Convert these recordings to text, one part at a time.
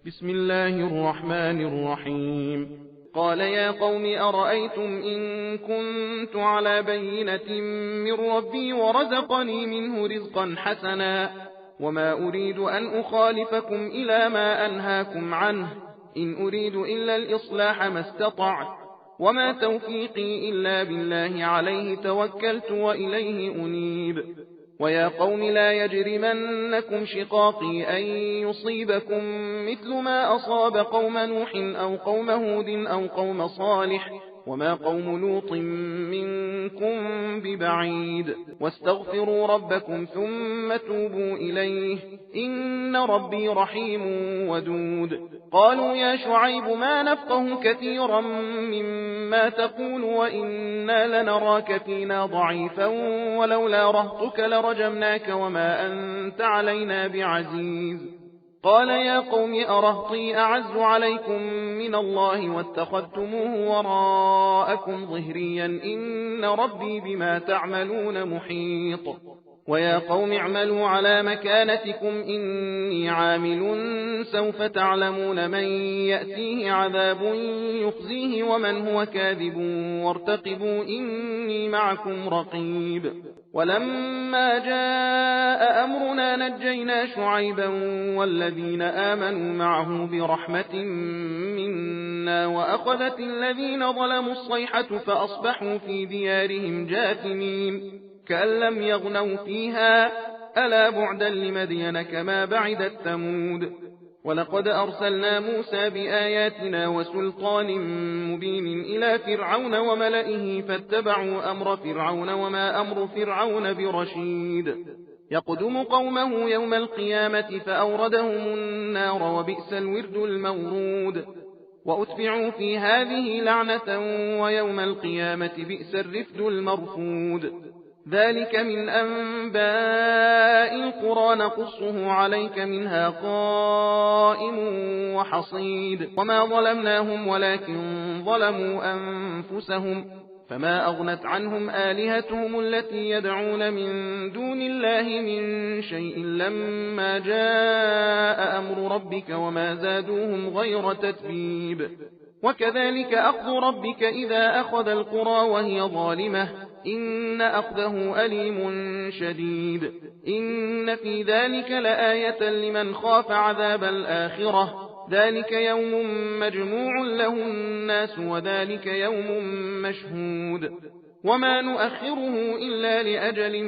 بسم الله الرحمن الرحيم. قال يا قوم أرأيتم إن كنت على بينة من ربي ورزقني منه رزقا حسنا وما أريد أن أخالفكم إلى ما أنهاكم عنه إن أريد إلا الإصلاح ما استطعت وما توفيقي إلا بالله عليه توكلت وإليه أنيب. ويا قوم لا يجرمنكم شقاقي أن يصيبكم مثل ما أصاب قوم نوح أو قوم هود أو قوم صالح وما قوم لوط منكم ببعيد واستغفروا ربكم ثم توبوا إليه إن ربي رحيم ودود. قالوا يا شعيب ما نفقه كثيرا مما تقول وإنا لنراك فينا ضعيفا ولولا رهطك لرجمناك وما أنت علينا بعزيز. قال يا قوم أرهطي أعز عليكم من الله واتخذتموه وراءكم ظهريا إن ربي بما تعملون محيط. ويا قوم اعملوا على مكانتكم إني عامل سوف تعلمون من يأتيه عذاب يخزيه ومن هو كاذب وارتقبوا إني معكم رقيب. ولما جاء أمرنا نجينا شعيبا والذين آمنوا معه برحمة منا وأخذت الذين ظلموا الصيحة فأصبحوا في ديارهم جاثمين كأن لم يغنوا فيها ألا بعدا لمدين كما بعدت ثمود. ولقد أرسلنا موسى بآياتنا وسلطان مبين إلى فرعون وملئه فاتبعوا أمر فرعون وما أمر فرعون برشيد. يقدم قومه يوم القيامة فأوردهم النار وبئس الورد المورود. وأتبعوا في هذه لعنة ويوم القيامة بئس الرفد المرفود. ذلك من أنباء القرى نقصه عليك منها قائم وحصيد. وما ظلمناهم ولكن ظلموا أنفسهم فما أغنت عنهم آلهتهم التي يدعون من دون الله من شيء لما جاء أمر ربك وما زادوهم غير تتبيب. وكذلك أخذ ربك إذا أخذ القرى وهي ظالمة إن أخذه أليم شديد. إن في ذلك لآية لمن خاف عذاب الآخرة ذلك يوم مجموع له الناس وذلك يوم مشهود. وما نؤخره إلا لأجل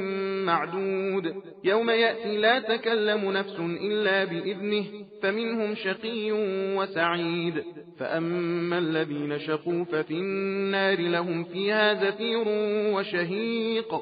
معدود يوم يأتي لا تكلم نفس إلا بإذنه فمنهم شقي وسعيد. فأما الذين شقوا ففي النار لهم فيها زفير وشهيق.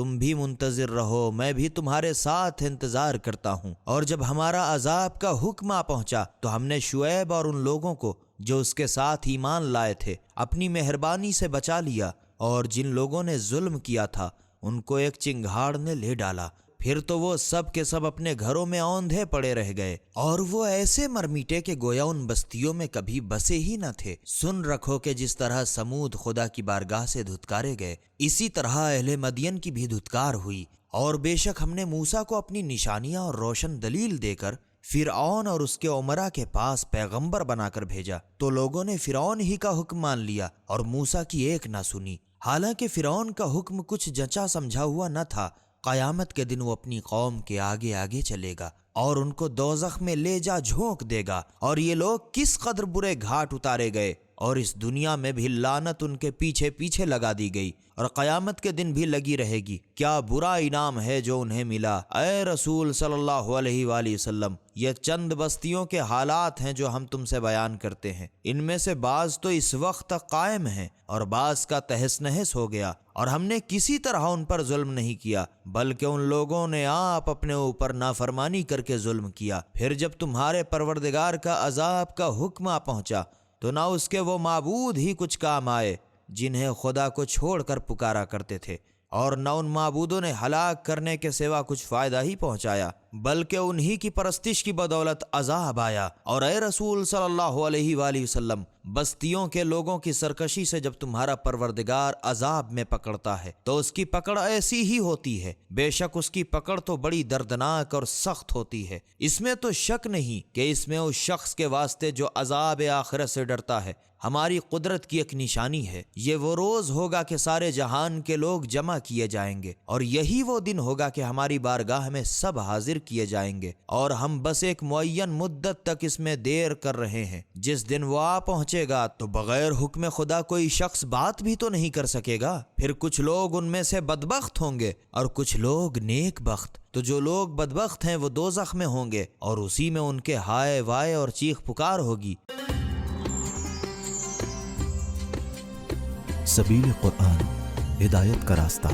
تم بھی منتظر رہو، میں بھی تمہارے ساتھ انتظار کرتا ہوں۔ اور جب ہمارا عذاب کا حکم آ پہنچا تو ہم نے شعیب اور ان لوگوں کو جو اس کے ساتھ ایمان لائے تھے اپنی مہربانی سے بچا لیا، اور جن لوگوں نے ظلم کیا تھا ان کو ایک چنگھاڑ نے لے ڈالا۔ پھر تو وہ سب کے سب اپنے گھروں میں اوندھے پڑے رہ گئے، اور وہ ایسے مرمیٹے کہ گویا ان بستیوں میں کبھی بسے ہی نہ تھے۔ سن رکھو کہ جس طرح سمود خدا کی بارگاہ سے دھتکارے گئے، اسی طرح اہل مدین کی بھی دھتکار ہوئی۔ اور بے شک ہم نے موسیٰ کو اپنی نشانیاں اور روشن دلیل دے کر فرعون اور اس کے امراء کے پاس پیغمبر بنا کر بھیجا، تو لوگوں نے فرعون ہی کا حکم مان لیا اور موسیٰ کی ایک نہ سنی۔ حالانکہ فرعون کا حکم کچھ جچا سمجھا ہوا نہ تھا۔ قیامت کے دن وہ اپنی قوم کے آگے آگے چلے گا اور ان کو دوزخ میں لے جا جھونک دے گا۔ اور یہ لوگ کس قدر برے گھاٹ اتارے گئے، اور اس دنیا میں بھی لعنت ان کے پیچھے پیچھے لگا دی گئی، اور قیامت کے دن بھی لگی رہے گی۔ کیا برا انعام ہے جو انہیں ملا۔ اے رسول صلی اللہ علیہ وآلہ وسلم، یہ چند بستیوں کے حالات ہیں جو ہم تم سے بیان کرتے ہیں، ان میں سے بعض تو اس وقت تک قائم ہیں اور بعض کا تہس نہس ہو گیا، اور ہم نے کسی طرح ان پر ظلم نہیں کیا، بلکہ ان لوگوں نے آپ اپنے اوپر نافرمانی کر کے ظلم کیا۔ پھر جب تمہارے پروردگار کا عذاب کا حکم آ پہنچا تو نہ اس کے وہ معبود ہی کچھ کام آئے جنہیں خدا کو چھوڑ کر پکارا کرتے تھے، اور نہ ان معبودوں نے ہلاک کرنے کے سوا کچھ فائدہ ہی پہنچایا، بلکہ انہی کی پرستش کی بدولت عذاب آیا۔ اور اے رسول صلی اللہ علیہ وآلہ وسلم، بستیوں کے لوگوں کی سرکشی سے جب تمہارا پروردگار عذاب میں پکڑتا ہے تو اس کی پکڑ ایسی ہی ہوتی ہے، بے شک اس کی پکڑ تو بڑی دردناک اور سخت ہوتی ہے۔ اس میں تو شک نہیں کہ اس میں اس شخص کے واسطے جو عذاب آخرت سے ڈرتا ہے ہماری قدرت کی ایک نشانی ہے۔ یہ وہ روز ہوگا کہ سارے جہان کے لوگ جمع کیے جائیں گے، اور یہی وہ دن ہوگا کہ ہماری بارگاہ میں سب حاضر کیے جائیں گے، اور ہم بس ایک معین مدت تک اس میں دیر کر رہے ہیں۔ جس دن وہ آ پہنچے گا تو بغیر حکم خدا کوئی شخص بات بھی تو نہیں کر سکے گا۔ پھر کچھ لوگ ان میں سے بدبخت ہوں گے اور کچھ لوگ نیک بخت۔ تو جو لوگ بدبخت ہیں وہ دوزخ میں ہوں گے، اور اسی میں ان کے ہائے وائے اور چیخ پکار ہوگی۔ سبیل قرآن، ہدایت کا راستہ۔